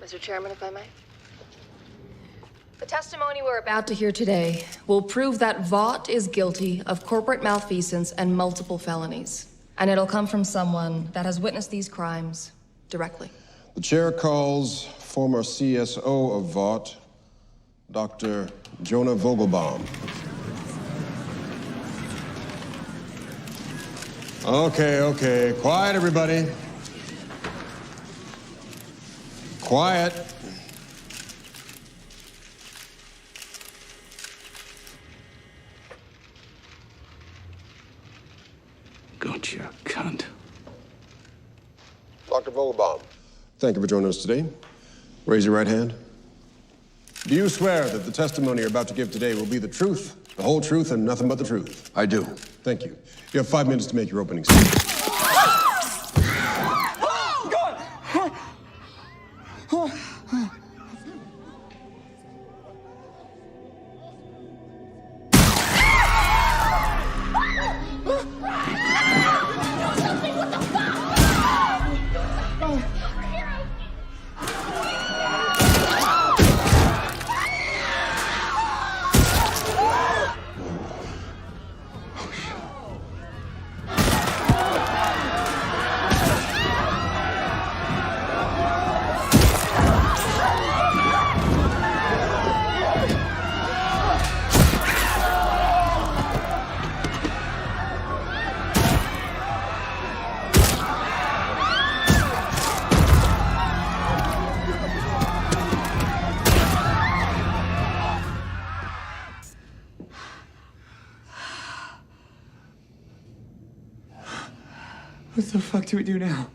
Mr. Chairman, if I may. The testimony we're about to hear today will prove that Vought is guilty of corporate malfeasance and multiple felonies. And it'll come from someone that has witnessed these crimes directly. The chair calls former CSO of Vought, Dr. Jonah Vogelbaum. Okay. Quiet, everybody. Quiet. Gotcha, cunt. Dr. Vogelbaum, thank you for joining us today. Raise your right hand. Do you swear that the testimony you're about to give today will be the truth, the whole truth, and nothing but the truth? I do. Thank you. You have 5 minutes to make your opening statement. What the fuck do we do now?